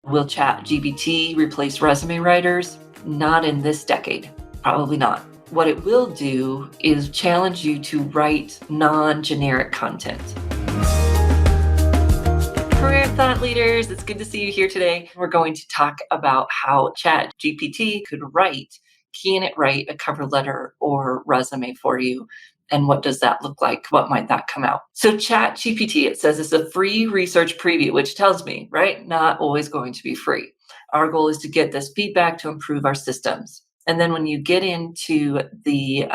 Will ChatGPT replace resume writers? Not in this decade. Probably not. What it will do is challenge you to write non-generic content. Career thought leaders, it's good to see you here today. We're going to talk about how ChatGPT could write. Can it write a cover letter or resume for you? And what does that look like? What might that come out? So ChatGPT, it says, is a free research preview, which tells me, right, not always going to be free. Our goal is to get this feedback to improve our systems. And then when you get into the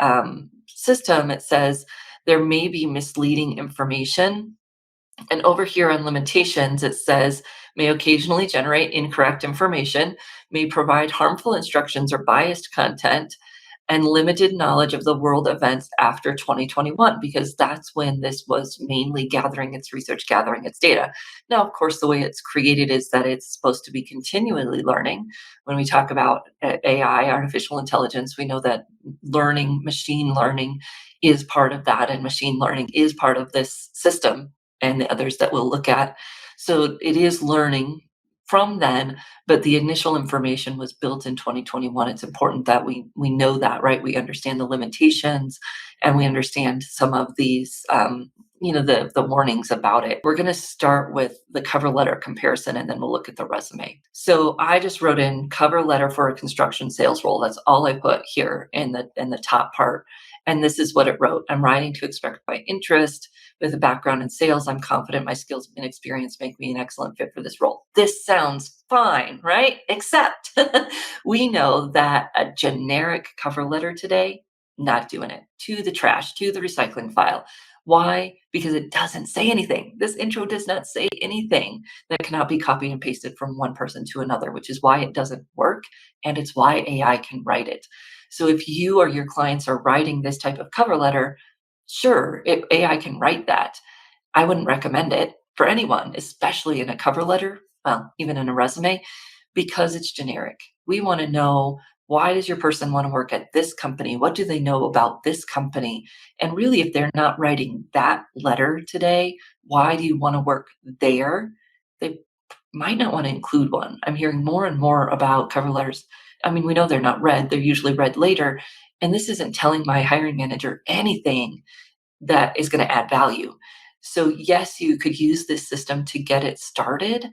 system, it says there may be misleading information. And over here on limitations, it says may occasionally generate incorrect information, may provide harmful instructions or biased content, and limited knowledge of the world events after 2021, because that's when this was mainly gathering its research, gathering its data. Now, of course, the way it's created is that it's supposed to be continually learning. When we talk about AI, artificial intelligence, we know that learning, machine learning is part of that, and machine learning is part of this system and the others that we'll look at. So it is learning from then, but the initial information was built in 2021. It's important that we know that, right? We understand the limitations and we understand some of these, the warnings about it. We're going to start with the cover letter comparison, and then we'll look at the resume. So I just wrote in cover letter for a construction sales role. That's all I put here in the top part. And this is what it wrote. I'm writing to express my interest. With a background in sales, I'm confident my skills and experience make me an excellent fit for this role. This sounds fine, right? Except we know that a generic cover letter today, not doing it. To the trash, to the recycling file. Why? Because it doesn't say anything. This intro does not say anything that cannot be copied and pasted from one person to another, which is why it doesn't work, and it's why AI can write it. So if you or your clients are writing this type of cover letter, sure, AI can write that. I wouldn't recommend it for anyone, especially in a cover letter, well, even in a resume, because it's generic. We want to know, why does your person want to work at this company? What do they know about this company? And really, if they're not writing that letter today, why do you want to work there? They might not want to include one. I'm hearing more and more about cover letters. I mean, we know they're not read, they're usually read later. And this isn't telling my hiring manager anything that is going to add value. So yes, you could use this system to get it started.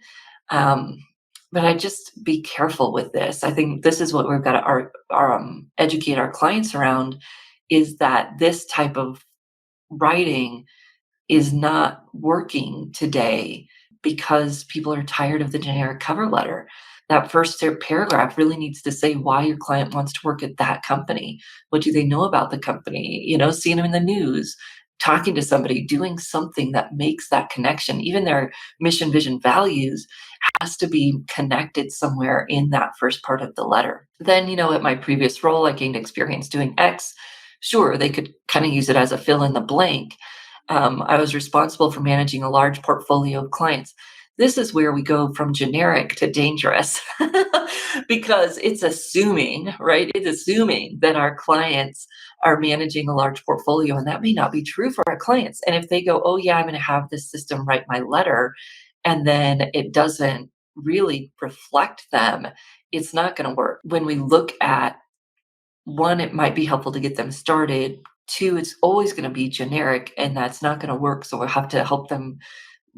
But I just be careful with this. I think this is what we've got to educate our clients around, is that this type of writing is not working today because people are tired of the generic cover letter. That first paragraph really needs to say why your client wants to work at that company. What do they know about the company? Seeing them in the news, talking to somebody, doing something that makes that connection. Even their mission, vision, values has to be connected somewhere in that first part of the letter. Then, at my previous role, I gained experience doing X. Sure, they could kind of use it as a fill in the blank. I was responsible for managing a large portfolio of clients. This is where we go from generic to dangerous because it's assuming, right? It's assuming that our clients are managing a large portfolio, and that may not be true for our clients. And if they go, oh, yeah, I'm going to have this system write my letter, and then it doesn't really reflect them, it's not going to work. When we look at one, it might be helpful to get them started. Two, it's always going to be generic, and that's not going to work. So we'll have to help them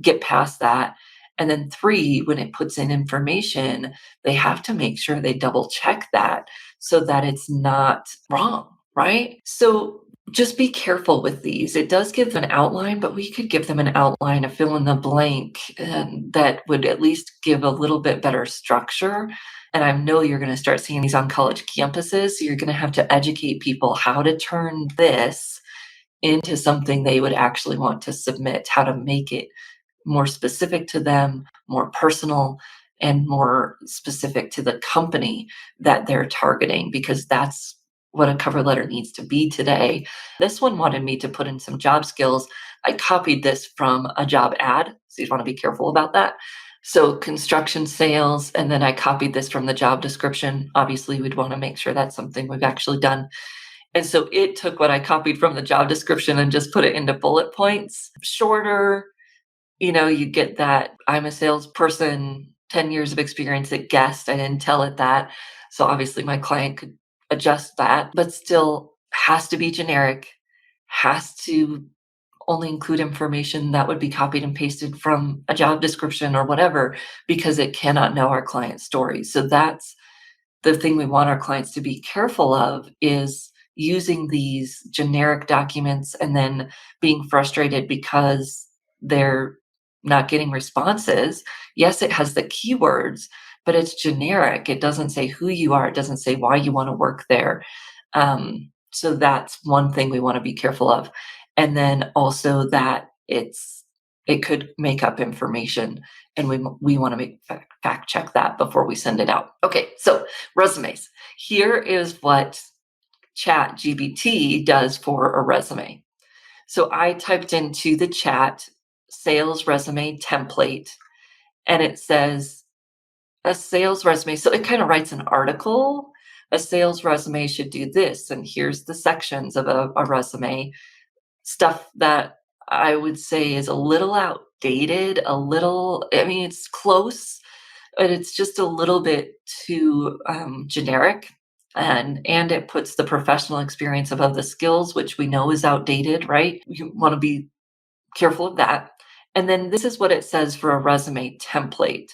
get past that. And then three, when it puts in information, they have to make sure they double check that so that it's not wrong, right? So just be careful with these. It does give them an outline, but we could give them an outline, a fill in the blank, that would at least give a little bit better structure. And I know you're going to start seeing these on college campuses. So you're going to have to educate people how to turn this into something they would actually want to submit, how to make it more specific to them, more personal, and more specific to the company that they're targeting, because that's what a cover letter needs to be today. This one wanted me to put in some job skills. I copied this from a job ad, so you want to be careful about that. So construction sales, and then I copied this from the job description. Obviously, we'd want to make sure that's something we've actually done. And so it took what I copied from the job description and just put it into bullet points. Shorter, you get that I'm a salesperson 10 years of experience, it guessed. I didn't tell it that. So obviously my client could adjust that, but still has to be generic, has to only include information that would be copied and pasted from a job description or whatever, because it cannot know our client's story. So that's the thing we want our clients to be careful of, is using these generic documents and then being frustrated because they're not getting responses. Yes, it has the keywords, but it's generic. It doesn't say who you are. It doesn't say why you want to work there. So that's one thing we want to be careful of. And then also that it could make up information, and we want to make fact check that before we send it out. Okay, so resumes. Here is what ChatGPT does for a resume. So I typed into the chat sales resume template, and it says a sales resume. So it kind of writes an article. A sales resume should do this, and here's the sections of a resume. Stuff that I would say is a little outdated, I mean, it's close, but it's just a little bit too generic. And it puts the professional experience above the skills, which we know is outdated, right? You want to be careful of that. And then this is what it says for a resume template.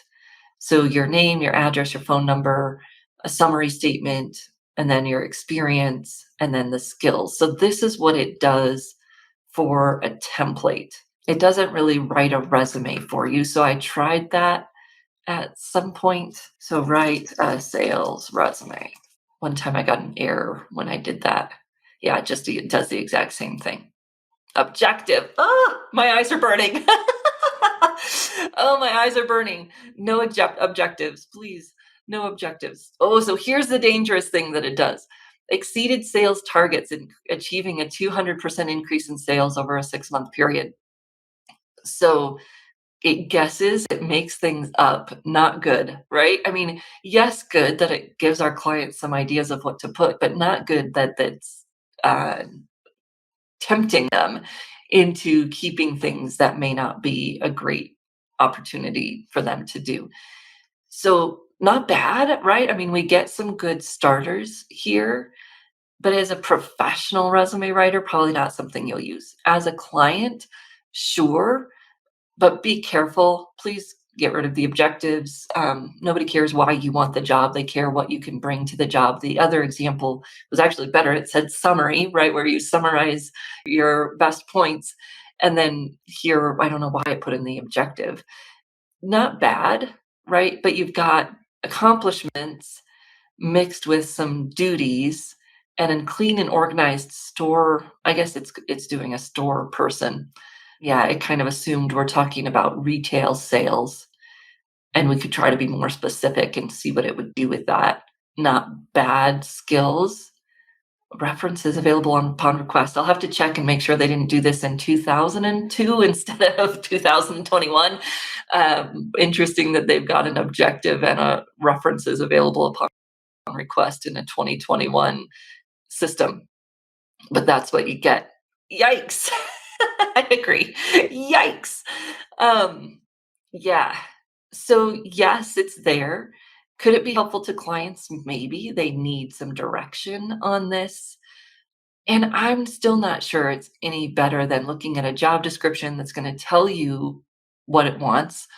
So your name, your address, your phone number, a summary statement, and then your experience, and then the skills. So this is what it does for a template. It doesn't really write a resume for you. So I tried that at some point. So write a sales resume. One time I got an error when I did that. Yeah, it does the exact same thing. Objective. Ah, my eyes are burning. Oh, my eyes are burning. No objectives, please. No objectives. Oh, so here's the dangerous thing that it does. Exceeded sales targets and achieving a 200% increase in sales over a 6-month period. So it guesses, it makes things up. Not good, right? I mean, yes, good that it gives our clients some ideas of what to put, but not good that that's uh, tempting them into keeping things that may not be a great opportunity for them to do. So, not bad, right? I mean, we get some good starters here, but as a professional resume writer, probably not something you'll use. As a client, sure, but be careful. Please get rid of the objectives. Nobody cares why you want the job. They care what you can bring to the job. The other example was actually better. It said summary, right, where you summarize your best points. And then here, I don't know why I put in the objective. Not bad, right? But you've got accomplishments mixed with some duties, and a clean and organized store. I guess it's doing a store person. Yeah, it kind of assumed we're talking about retail sales, and we could try to be more specific and see what it would do with that. Not bad skills. References available upon request. I'll have to check and make sure they didn't do this in 2002 instead of 2021. Interesting that they've got an objective and a references available upon request in a 2021 system. But that's what you get. Yikes. I agree. Yikes. Um, yeah. So, yes, it's there. Could it be helpful to clients? Maybe they need some direction on this. And I'm still not sure it's any better than looking at a job description that's going to tell you what it wants,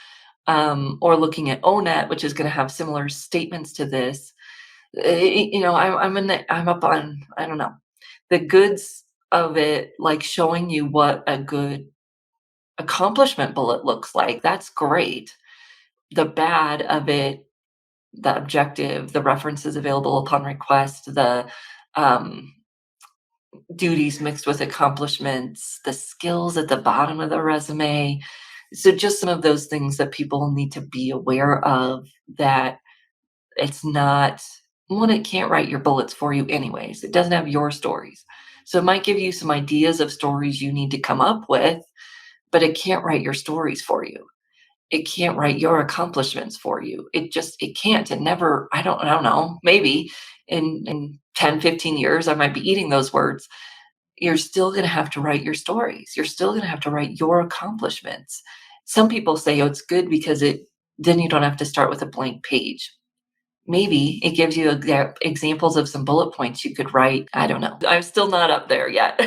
or looking at ONET, which is going to have similar statements to this. I'm up on, I don't know, the goods of it, like showing you what a good accomplishment bullet looks like. That's great. The bad of it, the objective, the references available upon request, the um, duties mixed with accomplishments, the skills at the bottom of the resume. So just some of those things that people need to be aware of, that it's not one, it can't write your bullets for you anyways. It doesn't have your stories. So it might give you some ideas of stories you need to come up with, but it can't write your stories for you. It can't write your accomplishments for you. It can't. It never, I don't know, maybe in 10, 15 years, I might be eating those words. You're still going to have to write your stories. You're still going to have to write your accomplishments. Some people say, oh, it's good because it then you don't have to start with a blank page. Maybe it gives you examples of some bullet points you could write. I don't know. I'm still not up there yet.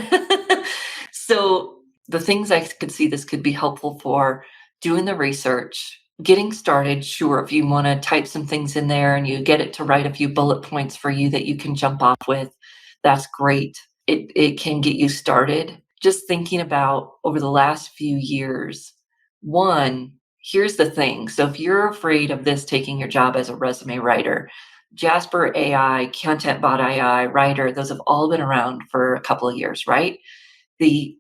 So, the things I could see this could be helpful for: doing the research, getting started. Sure, if you want to type some things in there and you get it to write a few bullet points for you that you can jump off with, that's great. It can get you started. Just thinking about over the last few years, one, here's the thing. So if you're afraid of this taking your job as a resume writer, Jasper AI, Content Bot AI, Writer, those have all been around for a couple of years, right? The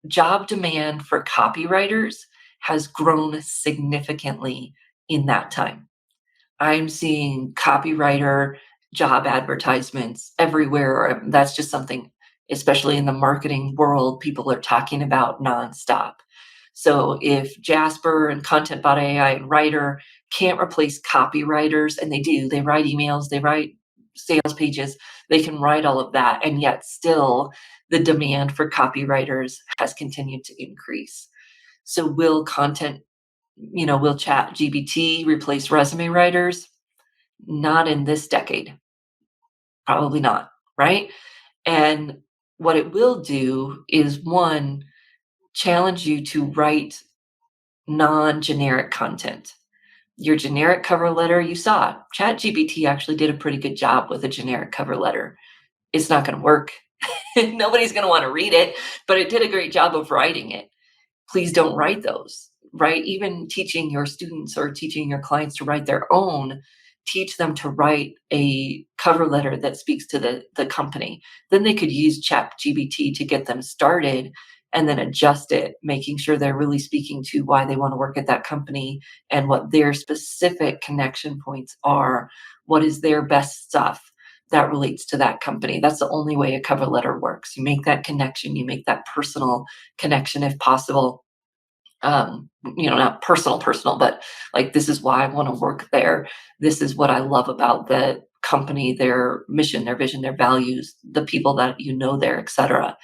job demand for copywriters has grown significantly in that time. I'm seeing copywriter job advertisements everywhere. That's just something, especially in the marketing world, people are talking about nonstop. So if Jasper and Content Bot AI and Writer can't replace copywriters, and they write emails, they write sales pages, they can write all of that, and yet still the demand for copywriters has continued to increase. So will Chat GPT replace resume writers? Not in this decade. Probably not, right? And what it will do is, one, challenge you to write non-generic content. Your generic cover letter, you saw ChatGPT actually did a pretty good job with a generic cover letter. It's not going to work. Nobody's going to want to read it, but it did a great job of writing it. Please don't write those, right? Even teaching your students or teaching your clients to write their own, teach them to write a cover letter that speaks to the company. Then they could use ChatGPT to get them started and then adjust it, making sure they're really speaking to why they want to work at that company and what their specific connection points are. What is their best stuff that relates to that company? That's the only way a cover letter works. You make that connection, you make that personal connection if possible. Not personal, but like, this is why I want to work there. This is what I love about the company, their mission, their vision, their values, the people that there, etc.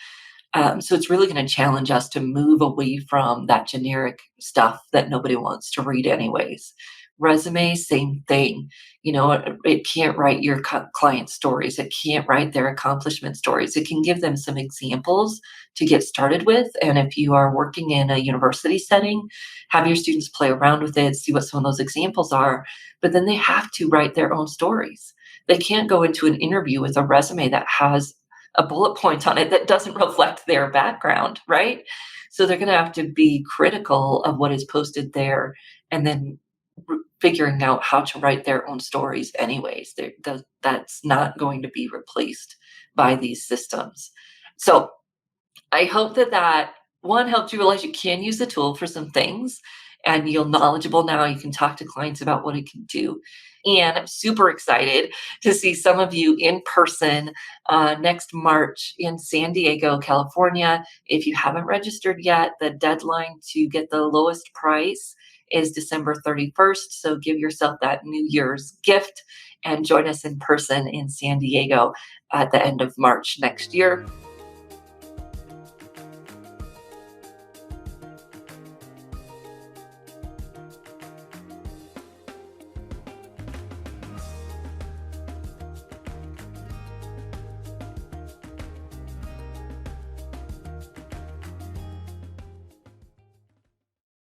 So it's really going to challenge us to move away from that generic stuff that nobody wants to read anyways. Resume, same thing. It can't write your client stories. It can't write their accomplishment stories. It can give them some examples to get started with. And if you are working in a university setting, have your students play around with it, see what some of those examples are. But then they have to write their own stories. They can't go into an interview with a resume that has a bullet point on it that doesn't reflect their background, right? So they're going to have to be critical of what is posted there, and then figuring out how to write their own stories anyways. That's not going to be replaced by these systems. So I hope that one helped you realize you can use the tool for some things, and you're knowledgeable now. You can talk to clients about what it can do. And I'm super excited to see some of you in person next March in San Diego, California. If you haven't registered yet, the deadline to get the lowest price is December 31st. So give yourself that New Year's gift and join us in person in San Diego at the end of March next year.